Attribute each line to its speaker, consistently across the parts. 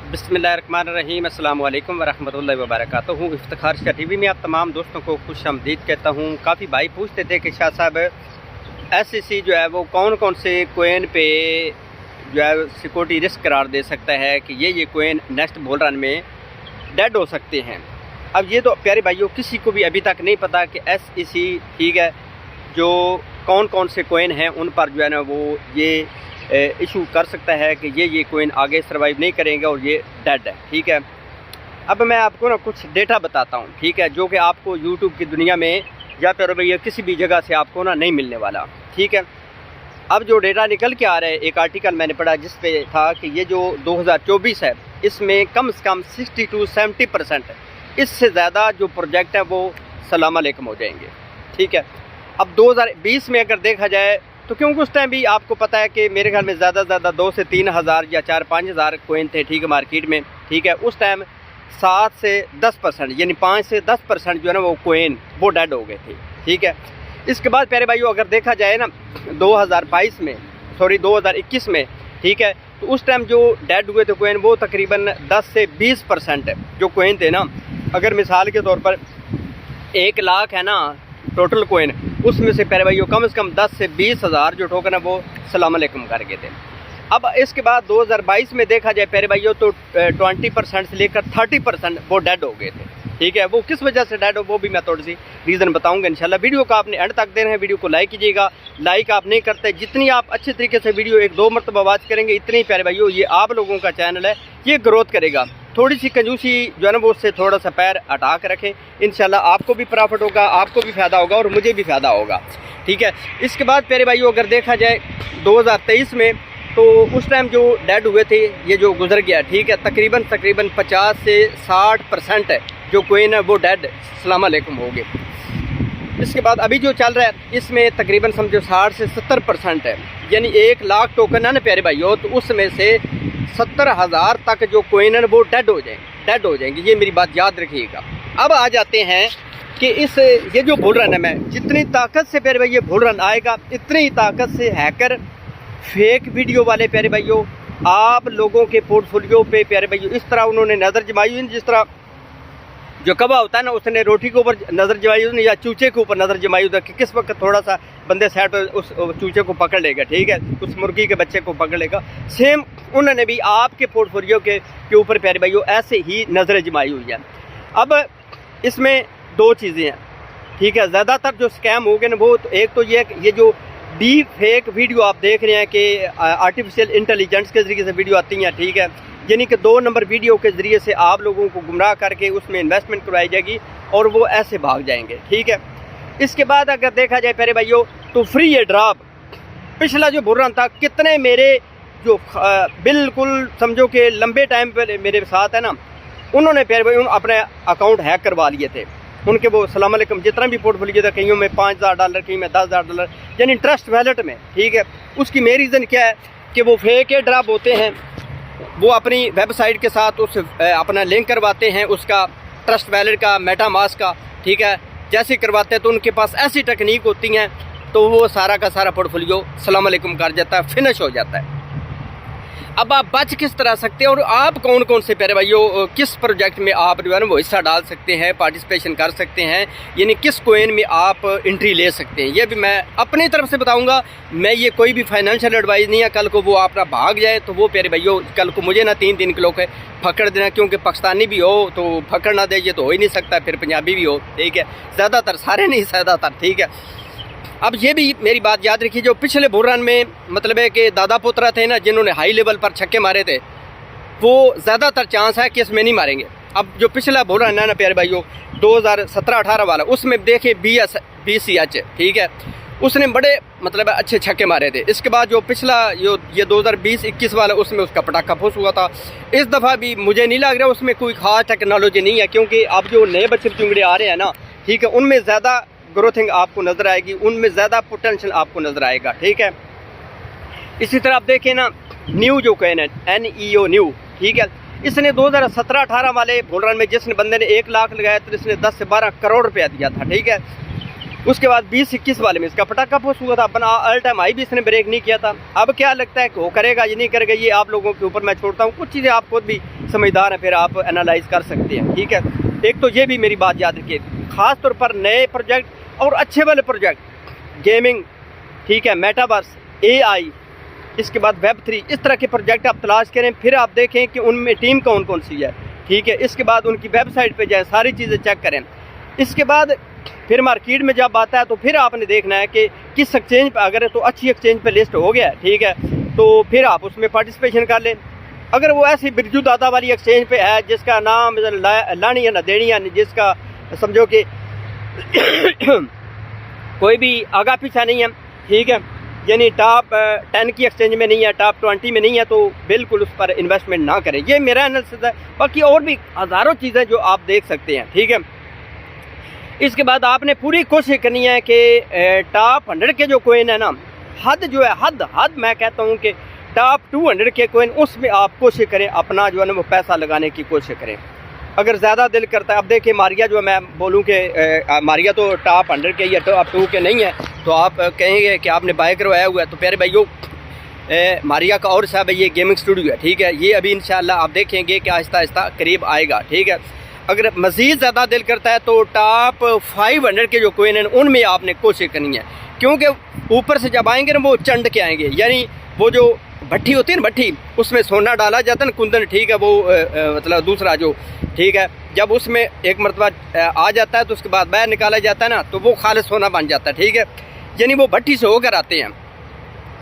Speaker 1: बिस्मिल्लाहिर्रहमानिर्रहीम अस्सलाम वालेकुम वरहमतुल्लाहि वबरकातुहू। इफ्तिखार शाह टीवी में आप तमाम दोस्तों को खुश आमदीद कहता हूँ। काफ़ी भाई पूछते थे कि शाह साहब SEC जो है वो कौन कौन से कोइन पे जो है सिक्योरिटी रिस्क करार दे सकता है कि ये कोइन नेक्स्ट बुल रन में डेड हो सकते हैं। अब ये तो प्यारे भाइयों किसी को भी अभी तक नहीं पता कि SEC ठीक है जो कौन कौन से कोइन हैं उन पर जो है ना वो ये इशू कर सकता है कि ये कोइन आगे सर्वाइव नहीं करेंगे और ये डेड है। ठीक है, अब मैं आपको ना कुछ डेटा बताता हूँ, ठीक है, जो कि आपको यूट्यूब की दुनिया में या फिर भैया किसी भी जगह से आपको ना नहीं मिलने वाला। ठीक है, अब जो डेटा निकल के आ रहा है, एक आर्टिकल मैंने पढ़ा जिस पे था कि ये जो 2024 है इसमें कम से कम 60 to 70% इससे ज़्यादा जो प्रोजेक्ट है वो सलाम अलैकुम हो जाएंगे। ठीक है, अब 2020 में अगर देखा जाए तो क्योंकि उस टाइम भी आपको पता है कि मेरे ख्याल में ज़्यादा से ज़्यादा 2 से 3 हज़ार या 4-5 हज़ार कोइन थे। ठीक है, मार्केट में। ठीक है, उस टाइम 7 से 10% यानी 5 से 10% जो है ना वो कोइन वो डेड हो गए थे। ठीक है, इसके बाद प्यारे भाइयों अगर देखा जाए ना 2021 में ठीक है, तो उस टाइम जो डेड हुए थे कोइन वो तकरीबन 10 से 20% जो कोइन थे ना। अगर मिसाल के तौर पर 1 लाख है ना टोटल कोइन, उसमें से प्यारे भाइयों कम से कम 10 से 20 हज़ार जो टोकन है वो सलाम अलैकुम कर गए थे। अब इसके बाद 2022 में देखा जाए प्यारे भाइयों तो 20% से लेकर 30% वो डेड हो गए थे। ठीक है, वो किस वजह से डेड हो वो भी मैं थोड़ी सी रीज़न बताऊंगा इंशाल्लाह। वीडियो का आपने एंड तक देना है, वीडियो को लाइक कीजिएगा। लाइक आप नहीं करते, जितनी आप अच्छे तरीके से वीडियो 1-2 मरतबा वॉच करेंगे इतनी प्यारे भाइयों ये आप लोगों का चैनल है ये ग्रोथ करेगा। थोड़ी सी कंजूसी जो है ना वो उससे थोड़ा सा पैर हटा कर रखें, इंशाल्लाह आपको भी प्रॉफिट होगा, आपको भी फ़ायदा होगा और मुझे भी फ़ायदा होगा। ठीक है, इसके बाद प्यारे भाइयों अगर देखा जाए 2023 में तो उस टाइम जो डेड हुए थे ये जो गुजर गया, ठीक है, तकरीबन 50 से 60% जो कोइन है वो डेड सलाम अलैकुम हो गए। इसके बाद अभी जो चल रहा है इसमें तकरीबन समझो 60 से 70% है, यानी 1 लाख टोकन है ना प्यारे भाइयों, तो उसमें से 70 हज़ार तक जो कोइन है वो डेड हो जाएंगे। ये मेरी बात याद रखिएगा। अब आ जाते हैं कि ये जो बुल रन है में जितनी ताकत से प्यारे भाई ये बुल रन आएगा इतनी ही ताकत से हैकर फेक वीडियो वाले प्यारे भाइयों आप लोगों के पोर्टफोलियो पे प्यारे भाइयों इस तरह उन्होंने नज़र जमाई हुई, जिस तरह जो कबा होता है ना उसने रोटी के ऊपर नज़र जमाई हुई या चूचे के ऊपर नज़र जमाई हुई कि किस वक्त थोड़ा सा बंदे सेट उस चूचे को पकड़ लेगा। ठीक है, उस मुर्गी के बच्चे को पकड़ लेगा। सेम उन्होंने भी आपके पोर्टफोलियो के ऊपर प्यारे भाइयों ऐसे ही नज़र जमाई हुई है। अब इसमें 2 चीज़ें हैं। ठीक है, ज़्यादातर जो स्कैम हो गए ना वो तो एक तो ये जो डीप फेक वीडियो आप देख रहे हैं कि आर्टिफिशियल इंटेलिजेंस के ज़रिए से वीडियो आती हैं। ठीक है, यानी कि 2 नंबर वीडियो के ज़रिए से आप लोगों को गुमराह करके उसमें इन्वेस्टमेंट करवाई जाएगी और वो ऐसे भाग जाएंगे। ठीक है, इसके बाद अगर देखा जाए प्यारे भाइयों तो फ्री ये ड्रॉप पिछला जो बुल रन था कितने मेरे जो बिल्कुल समझो कि लंबे टाइम पर मेरे साथ है ना उन्होंने प्यारे भाई अपने अकाउंट हैक करवा लिए थे। उनके वो सलाम अलैकुम जितना भी पोर्टफोलियो था कईयों में $5,000 कहीं में $10,000 यानी ट्रस्ट वैलेट में। ठीक है, उसकी मेन रीज़न क्या है कि वो फेक ड्रॉप होते हैं, वो अपनी वेबसाइट के साथ उस अपना लिंक करवाते हैं उसका ट्रस्ट वैलेट का मेटामास्क का। ठीक है, जैसे करवाते हैं तो उनके पास ऐसी टेक्निक होती हैं तो वो सारा का सारा पोर्टफोलियो सलाम अलैकुम कर जाता है, फिनिश हो जाता है। अब आप बच किस तरह सकते हैं और आप कौन कौन से प्यारे भाइयों किस प्रोजेक्ट में आप जो है ना वो हिस्सा डाल सकते हैं, पार्टिसिपेशन कर सकते हैं, यानी किस कोइन में आप एंट्री ले सकते हैं, ये भी मैं अपनी तरफ से बताऊंगा। मैं ये कोई भी फाइनेंशियल एडवाइस नहीं है, कल को वो अपना भाग जाए तो वो प्यारे भाइयों कल को मुझे ना 3 किलो के पकड़ देना, क्योंकि पाकिस्तानी भी हो तो पकड़ ना दे ये तो हो ही नहीं सकता, फिर पंजाबी भी हो। ठीक है, ज़्यादातर सारे नहीं ज़्यादातर। ठीक है, अब ये भी मेरी बात याद रखिए जो पिछले बुल रन में मतलब है कि दादा पोतरा थे ना जिन्होंने हाई लेवल पर छक्के मारे थे वो ज़्यादातर चांस है कि इसमें नहीं मारेंगे। अब जो पिछला बुल रन है ना प्यारे भाइयों 2017-18 वाला उसमें देखिए BCH ठीक है उसने बड़े मतलब अच्छे छक्के मारे थे। इसके बाद जो पिछला ये 2020-21 वाला उसमें उसका पटाखा फूस हुआ था। इस दफ़ा भी मुझे नहीं लग रहा उसमें कोई ख़ास टेक्नोलॉजी नहीं है, क्योंकि अब जो नए बच्चे चुंगड़े आ रहे हैं ना ठीक है उनमें ज़्यादा ग्रोथिंग आपको नज़र आएगी, उनमें ज़्यादा पोटेंशियल आपको नज़र आएगा। ठीक है, इसी तरह आप देखें ना न्यू जो कोइन है NEO न्यू, ठीक है, इसने 2017-18 वाले बुल रन में जिसने बंदे ने 1 लाख लगाया तो इसने 10 से 12 करोड़ रुपया दिया था। ठीक है, उसके बाद 20-21 वाले में इसका पटाखा फूस हुआ था, अपना ऑल टाइम हाई भी इसने ब्रेक नहीं किया था। अब क्या लगता है कि वो करेगा या नहीं करेगा ये आप लोगों के ऊपर मैं छोड़ता हूँ, कुछ चीज़ें आप खुद भी समझदार हैं फिर आप एनालाइज कर सकते हैं, ठीक है। एक तो ये भी मेरी बात याद रखिए, ख़ास तौर पर नए प्रोजेक्ट और अच्छे वाले प्रोजेक्ट, गेमिंग, ठीक है, मेटावर्स, AI, इसके बाद Web3, इस तरह के प्रोजेक्ट आप तलाश करें, फिर आप देखें कि उनमें टीम कौन कौन सी है, ठीक है। इसके बाद उनकी वेबसाइट पे जाएं, सारी चीज़ें चेक करें। इसके बाद फिर मार्केट में जब आता है तो फिर आपने देखना है कि किस एक्सचेंज पर, अगर तो अच्छी एक्सचेंज पे लिस्ट हो गया, ठीक है, तो फिर आप उसमें पार्टिसिपेशन कर लें। अगर वो ऐसी बिरजू दादा वाली एक्सचेंज पे है जिसका नाम लानी है ना देनी है, जिसका समझो कि कोई भी आगा पीछा नहीं है, ठीक है, यानी टॉप 10 की एक्सचेंज में नहीं है, टॉप 20 में नहीं है, तो बिल्कुल उस पर इन्वेस्टमेंट ना करें। ये मेरा एनालिसिस है। बाकी और भी हज़ारों चीज़ें जो आप देख सकते हैं, ठीक है। इसके बाद आपने पूरी कोशिश करनी है कि टॉप 100 के जो कोइन है ना, हद जो है, हद मैं कहता हूँ कि टॉप 200 के कोइन, उसमें आप कोशिश करें अपना जो है ना वो पैसा लगाने की कोशिश करें। अगर ज़्यादा दिल करता है, अब देखिए मारिया जो मैं बोलूँ कि मारिया तो टॉप 100 के या टॉप 2 के नहीं है, तो आप कहेंगे कि आपने बाय करवाया हुआ है, तो प्यारे भाइयों मारिया का और साहब ये गेमिंग स्टूडियो है, ठीक है। ये अभी इंशाल्लाह आप देखेंगे कि आहिस्ता आहिस्ता करीब आएगा, ठीक है। अगर मज़ीद ज़्यादा दिल करता है तो टॉप 500 के जो कोइन हैं उनमें आपने कोशिश करनी है, क्योंकि ऊपर से जब आएंगे ना वो चंड के आएंगे, यानी वो जो भट्टी होती है ना, भट्टी, उसमें सोना डाला जाता है ना, कुंदन, ठीक है, वो मतलब दूसरा जो, ठीक है, जब उसमें एक मरतबा आ जाता है तो उसके बाद बाहर निकाला जाता है ना, तो वो खालिस सोना बन जाता है, ठीक है। यानी वो भट्टी से होकर आते हैं,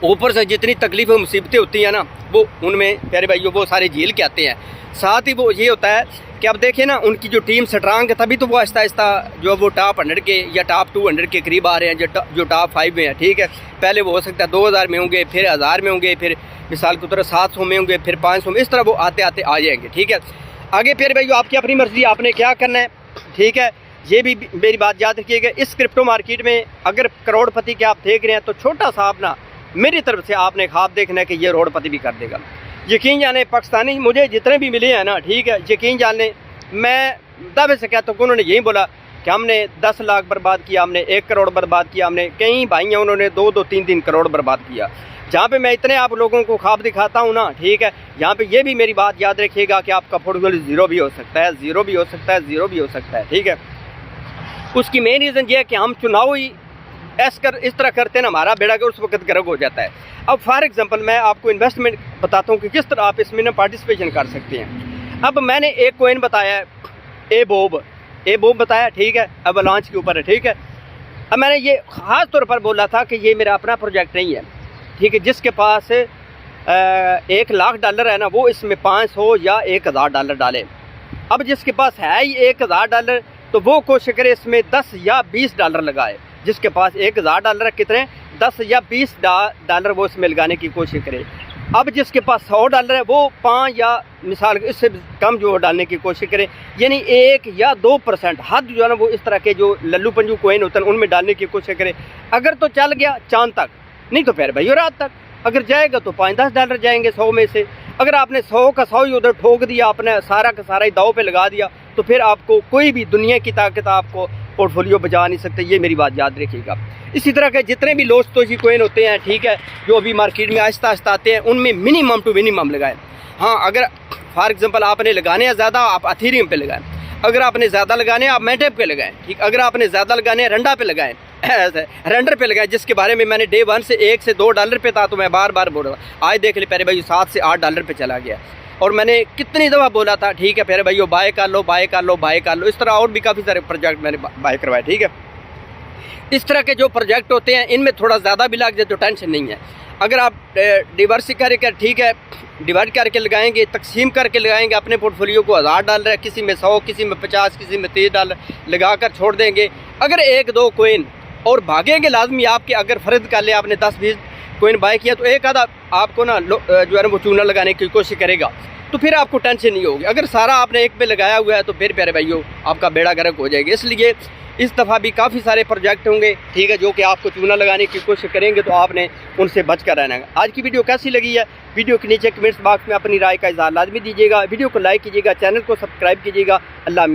Speaker 1: ऊपर से जितनी तकलीफ़ें मुसीबतें होती हैं ना, वो उनमें प्यारे भाइयों वो सारे झेल के आते हैं। साथ ही वो ये होता है कि अब देखें ना उनकी जो टीम स्ट्रांग है, तभी तो वो आहिस्ता आहिस्ता जो वो टॉप 100 के या टॉप 200 के करीब आ रहे हैं, जो टॉप 5 में है, ठीक है। पहले वो हो सकता है 2000 में होंगे, फिर 1000 में होंगे, फिर मिसाल की तरह 700 में होंगे, फिर 500 में, इस तरह वो आते आते आ जाएंगे, ठीक है। आगे प्यारे भाइयों आपकी अपनी मर्जी, आपने क्या करना है, ठीक है। ये भी मेरी बात याद रखिएगा, इस क्रिप्टो मार्केट में अगर करोड़पति के आप देख रहे हैं तो छोटा सा अपना मेरी तरफ से आपने ख्वाब देखना है कि ये करोड़पति भी कर देगा। यकीन जाने पाकिस्तानी मुझे जितने भी मिले हैं ना, ठीक है, यकीन जाने मैं दावे से कहता हूँ कि उन्होंने यही बोला कि हमने 10 लाख बर्बाद किया, हमने 1 करोड़ बर्बाद किया, हमने कई भाई हैं उन्होंने 2-2, 3-3 करोड़ बर्बाद किया। जहाँ पे मैं इतने आप लोगों को ख्वाब दिखाता हूँ ना, ठीक है, यहाँ पे ये भी मेरी बात याद रखिएगा कि आपका पोर्टफोलियो ज़ीरो भी हो सकता है, ज़ीरो भी हो सकता है, ज़ीरो भी हो सकता है, ठीक है। उसकी मेन रीज़न ये है कि हम चुनाव ही इस तरह करते हैं ना, हमारा बेड़ा का उस वक्त गर्क हो जाता है। अब फॉर एग्जांपल मैं आपको इन्वेस्टमेंट बताता हूँ कि किस तरह आप इसमें ना पार्टिसिपेशन कर सकते हैं। अब मैंने एक कोइन बताया है, ए बोब बताया, ठीक है, अब लॉन्च के ऊपर है, ठीक है। अब मैंने ये ख़ास तौर पर बोला था कि ये मेरा अपना प्रोजेक्ट नहीं है, ठीक है। जिसके पास $1,00,000 है ना, वो इसमें 500 या $1,000 डाले। अब जिसके पास है ही $1,000 तो वो कोशिश करे इसमें $10 या $20 लगाए। जिसके पास $1,000 कितने, $10 या $20 वो इसमें लगाने की कोशिश करे। अब जिसके पास $100 है वो 5 या मिसाल इससे कम जो डालने की कोशिश करें, यानी 1 या 2% हद जो है ना वो इस तरह के जो लल्लू पंजू कोइन होते हैं उनमें डालने की कोशिश करें। अगर तो चल गया चांद तक, नहीं तो फिर भाई रात तक। अगर जाएगा तो $5-10 जाएंगे 100 में से। अगर आपने 100 का 100 ही उधर ठोक दिया, आपने सारा का सारा ही दाव पे लगा दिया, तो फिर आपको कोई भी दुनिया की ताकत आपको पोर्टफोलियो बचा नहीं सकते। ये मेरी बात याद रखिएगा। इसी तरह के जितने भी लोस्टोजी कोइन होते हैं, ठीक है, जो अभी मार्केट में आहिस्ता आहिस्ता आते हैं, उनमें मिनिमम टू मिनिमम लगाएं। हाँ, अगर फॉर एग्जांपल आपने लगाने हैं ज़्यादा, आप अथीरियम पे लगाएं। अगर आपने ज़्यादा लगाने हैं आप मेटेप पे लगाएं, ठीक। अगर आपने ज़्यादा लगाने हैं रंडा पे लगाएं, रेंडर पे लगाएं, जिसके बारे में मैंने डे 1 से $1 से $2 पे था, तो मैं बार बार बोल रहा था। आज देख ले प्यारे भाई $7 से $8 पे चला गया, और मैंने कितनी दफ़ा बोला था, ठीक है प्यारे भाइयों, बाय कर लो, बाय कर लो, बाय कर लो। इस तरह और भी काफ़ी सारे प्रोजेक्ट मैंने बाय करवाए, ठीक है। इस तरह के जो प्रोजेक्ट होते हैं इनमें थोड़ा ज़्यादा भी लग जाए तो टेंशन नहीं है। अगर आप डिवर्सिफाई करके, ठीक है, डिवाइड करके लगाएंगे, तकसीम करके लगाएंगे अपने पोर्टफोलियो को, $1000 किसी में 100, किसी में 50, किसी में $30 लगा कर छोड़ देंगे। अगर 1-2 कोइन और भागेंगे लाजमी आपके, अगर फ़र्ज कर ले आपने 10-20 कोइन बाय किया तो एक आधा आपको ना जो है ना वो चूना लगाने की कोशिश करेगा, तो फिर आपको टेंशन नहीं होगी। अगर सारा आपने एक पे लगाया हुआ है तो फिर प्यारे भाइयों आपका बेड़ा गर्क हो जाएगा। इसलिए इस दफ़ा भी काफ़ी सारे प्रोजेक्ट होंगे, ठीक है, जो कि आपको चूना लगाने की कोशिश करेंगे, तो आपने उनसे बच कर रहना है। आज की वीडियो कैसी लगी है, वीडियो के नीचे कमेंट्स बॉक्स में अपनी राय का इज़हार लाजमी दीजिएगा। वीडियो को लाइक कीजिएगा, चैनल को सब्सक्राइब कीजिएगा। अल्लाह।